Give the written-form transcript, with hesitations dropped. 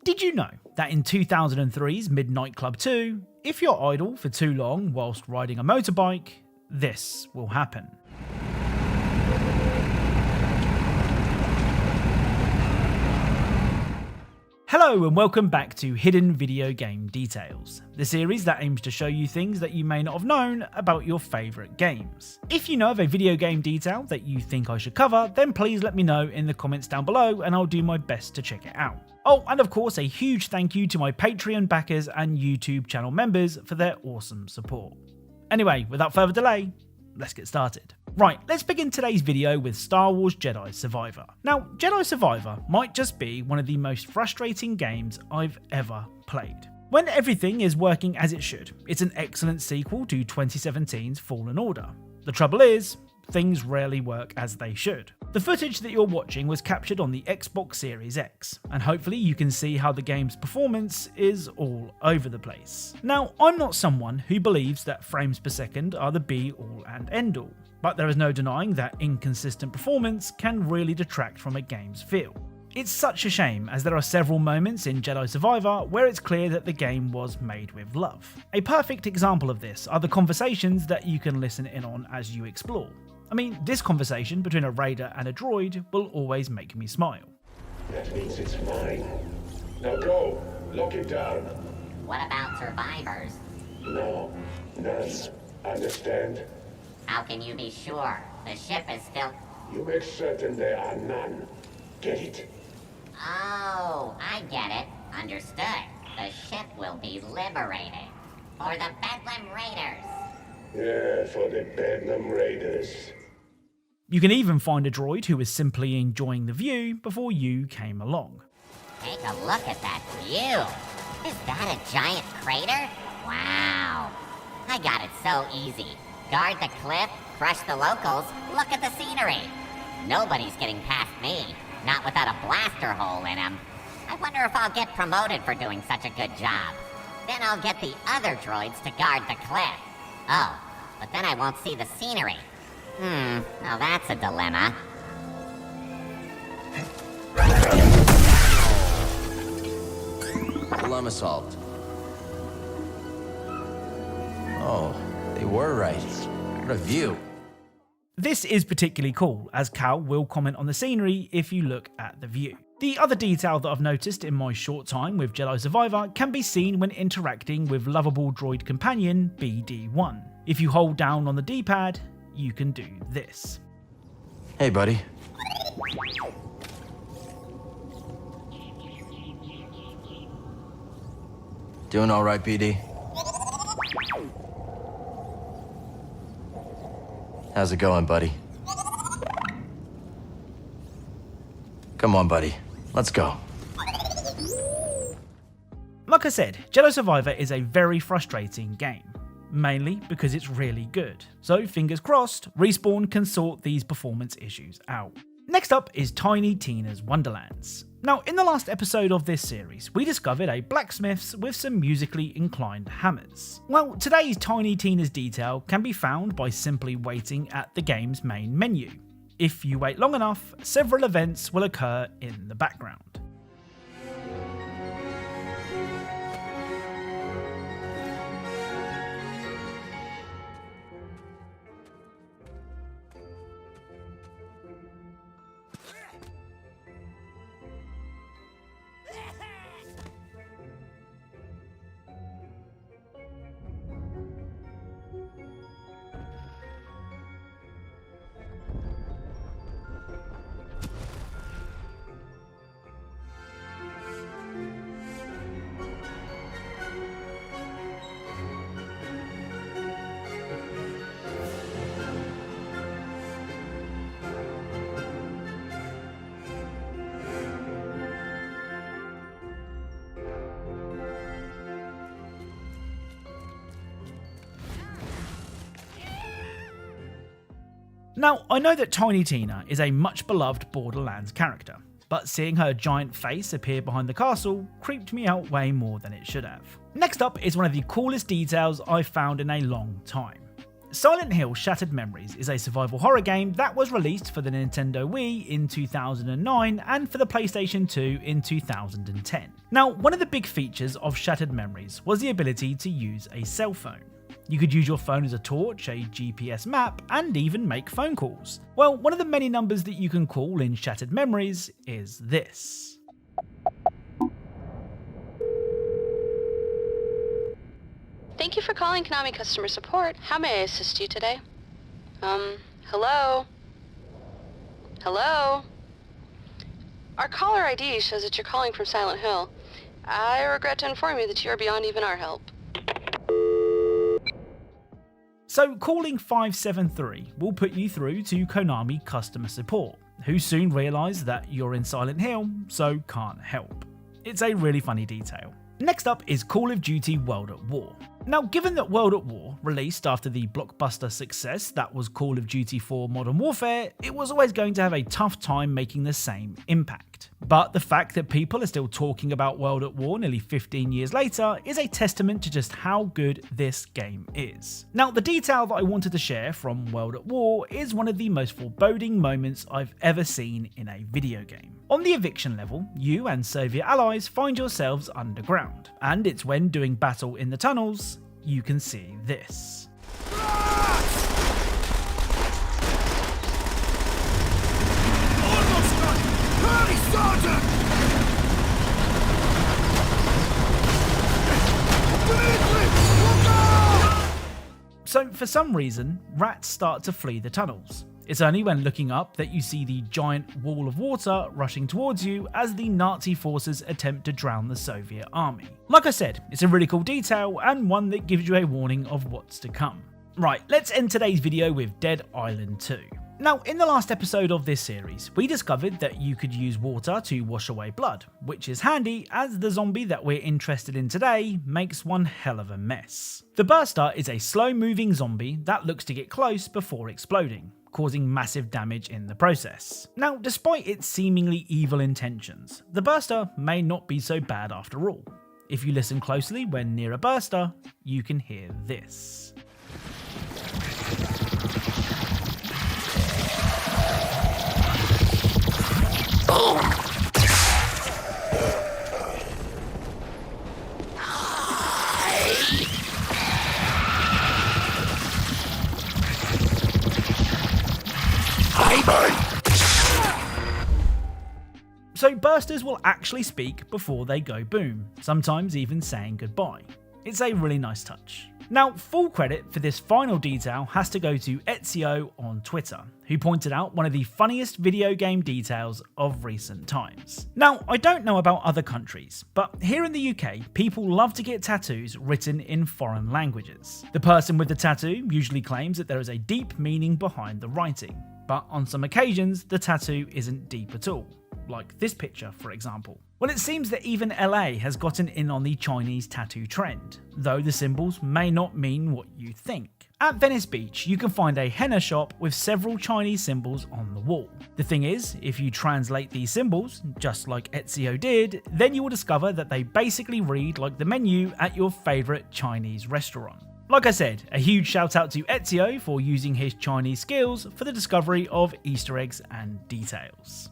Did you know that in 2003's Midnight Club 2, if you're idle for too long whilst riding a motorbike, this will happen? Hello and welcome back to Hidden Video Game Details, the series that aims to show you things that you may not have known about your favourite games. If you know of a video game detail that you think I should cover, then please let me know in the comments down below and I'll do my best to check it out. Oh, and of course a huge thank you to my Patreon backers and YouTube channel members for their awesome support. Anyway, without further delay, let's get started. Right, let's begin today's video with Star Wars Jedi Survivor. Now, Jedi Survivor might just be one of the most frustrating games I've ever played. When everything is working as it should, it's an excellent sequel to 2017's Fallen Order. The trouble is, things rarely work as they should. The footage that you're watching was captured on the Xbox Series X, and hopefully you can see how the game's performance is all over the place. Now, I'm not someone who believes that frames per second are the be-all and end-all, but there is no denying that inconsistent performance can really detract from a game's feel. It's such a shame, as there are several moments in Jedi Survivor where it's clear that the game was made with love. A perfect example of this are the conversations that you can listen in on as you explore. I mean, this conversation between a raider and a droid will always make me smile. That means it's mine. Now go, lock it down. What about survivors? No, none. Understand? How can you be sure? The ship is still... You make certain there are none. Get it? Oh, I get it. Understood. The ship will be liberated. For the Bedlam Raiders. Yeah, for the Bedlam Raiders. You can even find a droid who is simply enjoying the view before you came along. Take a look at that view. Is that a giant crater? Wow. I got it so easy. Guard the cliff, crush the locals, look at the scenery. Nobody's getting past me. Not without a blaster hole in him. I wonder if I'll get promoted for doing such a good job. Then I'll get the other droids to guard the cliff. Oh, but then I won't see the scenery. Now that's a dilemma. Dilemma solved. Oh, they were right. What a view. This is particularly cool, as Cal will comment on the scenery if you look at the view. The other detail that I've noticed in my short time with Jedi Survivor can be seen when interacting with lovable droid companion BD1. If you hold down on the D-pad, you can do this. Hey, buddy. Doing all right, BD? How's it going, buddy? Come on, buddy. Let's go. Like I said, Jedi Survivor is a very frustrating game, mainly because it's really good. So fingers crossed, Respawn can sort these performance issues out. Next up is Tiny Tina's Wonderlands. Now, in the last episode of this series, we discovered a blacksmith's with some musically inclined hammers. Well, today's Tiny Tina's detail can be found by simply waiting at the game's main menu. If you wait long enough, several events will occur in the background. Now, I know that Tiny Tina is a much beloved Borderlands character, but seeing her giant face appear behind the castle creeped me out way more than it should have. Next up is one of the coolest details I've found in a long time. Silent Hill Shattered Memories is a survival horror game that was released for the Nintendo Wii in 2009 and for the PlayStation 2 in 2010. Now, one of the big features of Shattered Memories was the ability to use a cell phone. You could use your phone as a torch, a GPS map, and even make phone calls. Well, one of the many numbers that you can call in Shattered Memories is this. Thank you for calling Konami customer support. How may I assist you today? Hello? Hello? Our caller ID shows that you're calling from Silent Hill. I regret to inform you that you are beyond even our help. So calling 573 will put you through to Konami customer support, who soon realise that you're in Silent Hill, so can't help. It's a really funny detail. Next up is Call of Duty World at War. Now, given that World at War released after the blockbuster success that was Call of Duty 4 Modern Warfare, it was always going to have a tough time making the same impact. But the fact that people are still talking about World at War nearly 15 years later is a testament to just how good this game is. Now, the detail that I wanted to share from World at War is one of the most foreboding moments I've ever seen in a video game. On the eviction level, you and Soviet allies find yourselves underground, and it's when doing battle in the tunnels, you can see this. So for some reason, rats start to flee the tunnels. It's only when looking up that you see the giant wall of water rushing towards you as the Nazi forces attempt to drown the Soviet army. Like I said, it's a really cool detail and one that gives you a warning of what's to come. Right, let's end today's video with Dead Island 2. Now, in the last episode of this series, we discovered that you could use water to wash away blood, which is handy as the zombie that we're interested in today makes one hell of a mess. The Burster is a slow-moving zombie that looks to get close before exploding, causing massive damage in the process. Now, despite its seemingly evil intentions, the Burster may not be so bad after all. If you listen closely when near a Burster, you can hear this. So bursters will actually speak before they go boom, sometimes even saying goodbye. It's a really nice touch. Now, full credit for this final detail has to go to Ezio on Twitter, who pointed out one of the funniest video game details of recent times. Now, I don't know about other countries, but here in the UK, people love to get tattoos written in foreign languages. The person with the tattoo usually claims that there is a deep meaning behind the writing, but on some occasions, the tattoo isn't deep at all. Like this picture, for example. Well, it seems that even LA has gotten in on the Chinese tattoo trend, though the symbols may not mean what you think. At Venice Beach, you can find a henna shop with several Chinese symbols on the wall. The thing is, if you translate these symbols, just like Ezio did, then you will discover that they basically read like the menu at your favourite Chinese restaurant. Like I said, a huge shout out to Ezio for using his Chinese skills for the discovery of Easter eggs and details.